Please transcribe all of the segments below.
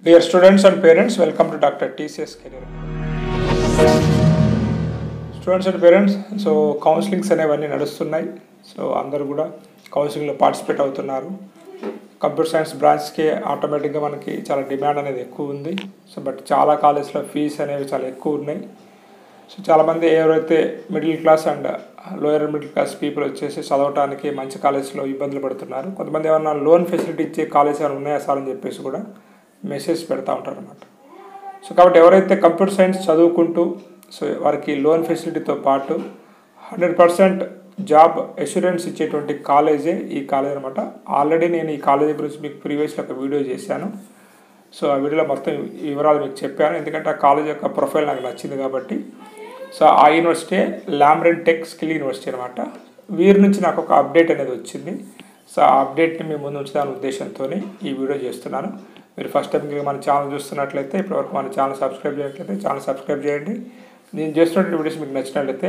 Dear students and parents, welcome to Dr. TCS Career. Students and parents, so counselings అనేవన్నీ నడుస్తున్నాయి. So అందరూ కూడా కౌన్సిలింగ్లో participate అవుతున్నారు. Computer science బ్రాంచ్కి ఆటోమేటిక్గా మనకి చాలా డిమాండ్ అనేది ఎక్కువ ఉంది. సో బట్ చాలా కాలేజ్లో ఫీజు అనేవి చాలా ఎక్కువ ఉన్నాయి. సో చాలామంది ఎవరైతే middle class and lower middle class people వచ్చేసి చదవడానికి మంచి కాలేజ్లో ఇబ్బందులు పడుతున్నారు. కొంతమంది ఏమన్నా లోన్ ఫెసిలిటీ ఇచ్చే కాలేజ్ ఏమైనా ఉన్నాయా సార్ అని చెప్పేసి కూడా మెసేజ్ పెడతా ఉంటారు అన్నమాట. సో కాబట్టి ఎవరైతే కంప్యూటర్ సైన్స్ చదువుకుంటూ సో వారికి లోన్ ఫెసిలిటీతో పాటు 100% జాబ్ అష్యూరెన్స్ ఇచ్చేటువంటి కాలేజే ఈ కాలేజ్ అనమాట. ఆల్రెడీ నేను ఈ కాలేజీ గురించి మీకు ప్రీవియస్లో ఒక వీడియో చేశాను. సో ఆ వీడియోలో మొత్తం వివరాలు మీకు చెప్పాను, ఎందుకంటే ఆ కాలేజ్ యొక్క ప్రొఫైల్ నాకు నచ్చింది కాబట్టి. సో ఆ యూనివర్సిటీ లామ్రెన్ టెక్ స్కిల్ యూనివర్సిటీ అనమాట. వీరి నుంచి నాకు ఒక అప్డేట్ అనేది వచ్చింది. సో ఆ అప్డేట్ని మీ ముందు ఉంచుదాని ఉద్దేశంతో ఈ వీడియో చేస్తున్నాను. మీరు ఫస్ట్ టైం మన ఛానల్ చూస్తున్నట్లయితే, ఇప్పటివరకు మన ఛానల్ సబ్స్క్రైబ్ చేయట్లయితే ఛానల్ సబ్స్క్రైబ్ చేయండి. నేను చేస్తున్న వీడియోస్ మీకు నచ్చినట్లయితే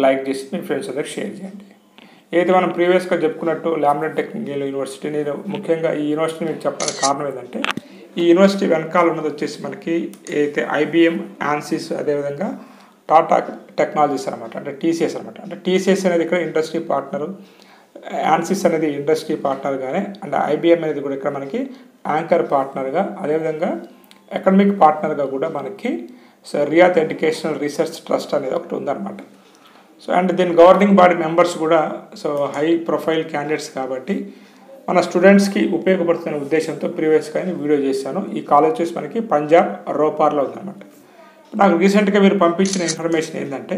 లైక్ చేసి మీ ఫ్రెండ్స్ అందరికి షేర్ చేయండి. ఏదైతే మనం ప్రీవియస్గా చెప్పుకున్నట్టు లామ్రెన్ టెక్నికల్ యూనివర్సిటీ, నేను ముఖ్యంగా ఈ యూనివర్సిటీ మీకు చెప్పడానికి కారణం ఏంటంటే, ఈ యూనివర్సిటీ వెనకాల ఉన్నది వచ్చేసి మనకి ఏదైతే ఐబిఎం, యాన్సిస్, అదేవిధంగా టాటా టెక్నాలజీస్ అనమాట, అంటే టీసీఎస్ అనమాట. అంటే టీసీఎస్ అనేది ఇక్కడ ఇండస్ట్రీ పార్ట్నరు, యాన్సిస్ అనేది ఇండస్ట్రీ పార్ట్నర్గానే, అండ్ ఐబిఎం అనేది కూడా ఇక్కడ మనకి యాంకర్ పార్ట్నర్గా, అదేవిధంగా అకాడమిక్ పార్ట్నర్గా కూడా మనకి సో రియాత్ ఎడ్యుకేషనల్ రీసెర్చ్ ట్రస్ట్ అనేది ఒకటి ఉందన్నమాట. సో అండ్ దీని గవర్నింగ్ బాడీ మెంబర్స్ కూడా సో హై ప్రొఫైల్ క్యాండిడేట్స్ కాబట్టి మన స్టూడెంట్స్కి ఉపయోగపడుతున్న ఉద్దేశంతో ప్రీవియస్గా వీడియో చేశాను. ఈ కాలేజ్ వచ్చేసి మనకి పంజాబ్ రోపార్లో ఉందన్నమాట. నాకు రీసెంట్గా మీరు పంపించిన ఇన్ఫర్మేషన్ ఏంటంటే,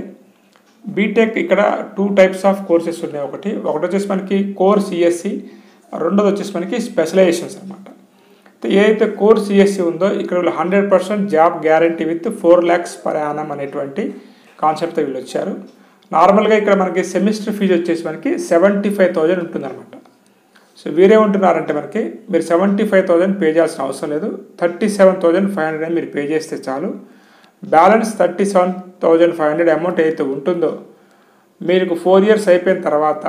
బీటెక్ ఇక్కడ 2 టైప్స్ ఆఫ్ కోర్సెస్ ఉన్నాయి. ఒకటి వచ్చేసి మనకి కోర్ సిఎస్సి, రెండోది వచ్చేసి మనకి స్పెషలైజేషన్స్ అనమాట. ఏదైతే కోర్ సిఎస్సి ఉందో ఇక్కడ వీళ్ళు 100% job guarantee with 4 lakhs per annum అనేటువంటి కాన్సెప్ట్తో వీళ్ళు వచ్చారు. నార్మల్గా ఇక్కడ మనకి సెమిస్టర్ ఫీజు వచ్చేసి మనకి 75,000 ఉంటుందన్నమాట. సో వీరేమంటున్నారంటే మనకి మీరు 75,000 పే చేయాల్సిన అవసరం లేదు, 37,500 మీరు పే చేస్తే చాలు. బ్యాలెన్స్ 37,500 అమౌంట్ ఏదైతే ఉంటుందో మీకు 4 years అయిపోయిన తర్వాత,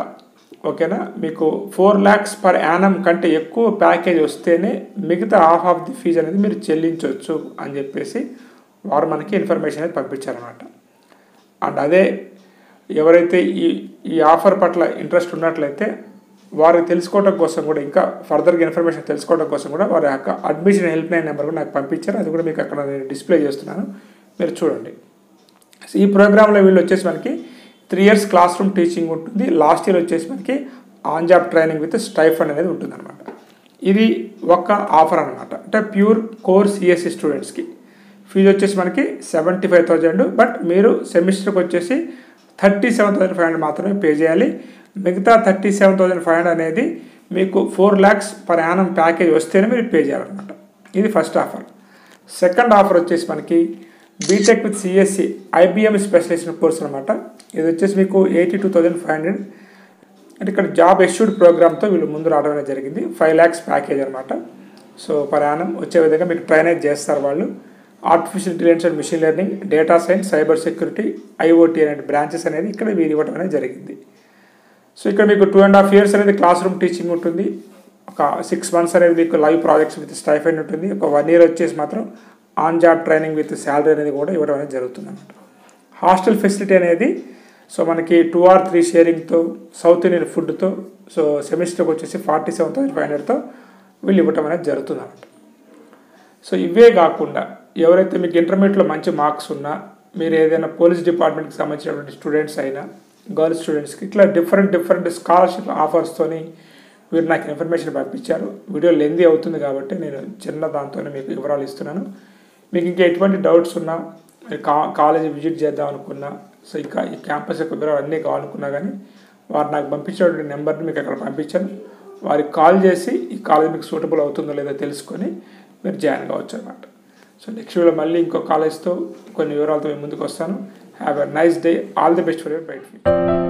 ఓకేనా, మీకు 4 lakhs per annum కంటే ఎక్కువ ప్యాకేజ్ వస్తేనే మిగతా హాఫ్ ఆఫ్ ది ఫీజు అనేది మీరు చెల్లించవచ్చు అని చెప్పేసి వారు మనకి ఇన్ఫర్మేషన్ అనేది పంపించారన్నమాట. అండ్ అదే ఎవరైతే ఈ ఆఫర్ పట్ల ఇంట్రెస్ట్ ఉన్నట్లయితే వారికి తెలుసుకోవడం కోసం కూడా, ఇంకా ఫర్దర్గా ఇన్ఫర్మేషన్ తెలుసుకోవడం కోసం కూడా వారి యొక్క అడ్మిషన్ హెల్ప్ లైన్ నెంబర్ కూడా నాకు పంపించారు. అది కూడా మీకు అక్కడ నేను డిస్ప్లే చేస్తున్నాను, మీరు చూడండి. ఈ ప్రోగ్రాంలో వీళ్ళు వచ్చేసి మనకి 3 years క్లాస్ రూమ్ టీచింగ్ ఉంటుంది. లాస్ట్ ఇయర్ వచ్చేసి మనకి on job training with stipend అనేది ఉంటుంది అనమాట. ఇది ఒక ఆఫర్ అనమాట. అంటే ప్యూర్ కోర్ సిఎస్సి స్టూడెంట్స్కి ఫీజు వచ్చేసి మనకి 75,000, బట్ మీరు సెమిస్టర్కి వచ్చేసి 37,500 మాత్రమే పే చేయాలి. మిగతా 37,500 అనేది మీకు 4 lakhs per annum ప్యాకేజ్ వస్తేనే మీరు పే చేయాలన్నమాట. ఇది ఫస్ట్ ఆఫర్. సెకండ్ ఆఫర్ వచ్చేసి మనకి BTech with CSC IBM specialization course అనమాట. ఇది వచ్చేసి మీకు 82,500. అంటే ఇక్కడ జాబ్ ఎష్యూర్డ్ ప్రోగ్రామ్తో వీళ్ళు ముందు రావడం అనేది జరిగింది. 5 lakhs ప్యాకేజ్ అనమాట. సో పర్ యానం వచ్చే విధంగా మీకు ట్రైనేజ్ చేస్తారు వాళ్ళు. Artificial intelligence and machine learning, data science, cyber security, IoT అనే బ్రాంచెస్ అనేది ఇక్కడ వీరు ఇవ్వడం అనేది జరిగింది. సో ఇక్కడ మీకు 2.5 years అనేది క్లాస్ రూమ్ టీచింగ్ ఉంటుంది. ఒక 6 months అనేది మీకు లైవ్ ప్రాజెక్ట్స్ విత్ స్టైఫండ్ ఉంటుంది. ఒక 1 year వచ్చేసి మాత్రం on job training with salary అనేది కూడా ఇవ్వడం అనేది జరుగుతుంది అన్నమాట. హాస్టల్ ఫెసిలిటీ అనేది సో మనకి 2 or 3 షేరింగ్తో, సౌత్ ఇండియన్ ఫుడ్తో, సో సెమిస్టర్కి వచ్చేసి 47,500తో వీళ్ళు ఇవ్వటం అనేది జరుగుతుంది అన్నమాట. సో ఇవే కాకుండా ఎవరైతే మీకు ఇంటర్మీడియట్లో మంచి మార్క్స్ ఉన్నా, మీరు ఏదైనా పోలీస్ డిపార్ట్మెంట్కి సంబంధించినటువంటి స్టూడెంట్స్ అయినా, గర్ల్స్ స్టూడెంట్స్కి ఇట్లా డిఫరెంట్ స్కాలర్షిప్ ఆఫర్స్తోని వీరు నాకు ఇన్ఫర్మేషన్ పంపించారు. వీడియో లెందీ అవుతుంది కాబట్టి నేను చిన్న దాంతోనే మీకు వివరాలు ఇస్తున్నాను. మీకు ఇంకా ఎటువంటి డౌట్స్ ఉన్నా, కాలేజీ విజిట్ చేద్దాం అనుకున్నా, సో ఇంకా ఈ క్యాంపస్ యొక్క వివరాలు అన్నీ కావాలనుకున్నా కానీ వారు నాకు పంపించినటువంటి నెంబర్ని మీకు అక్కడ పంపించాను. వారికి కాల్ చేసి ఈ కాలేజ్ మీకు సూటబుల్ అవుతుందో లేదో తెలుసుకొని మీరు జాయిన్ కావచ్చు అన్నమాట. సో నెక్స్ట్ వీడియో మళ్ళీ ఇంకో కాలేజ్తో కొన్ని వివరాలతో ముందుకు వస్తాను. Have a nice day. All the best for your bright future.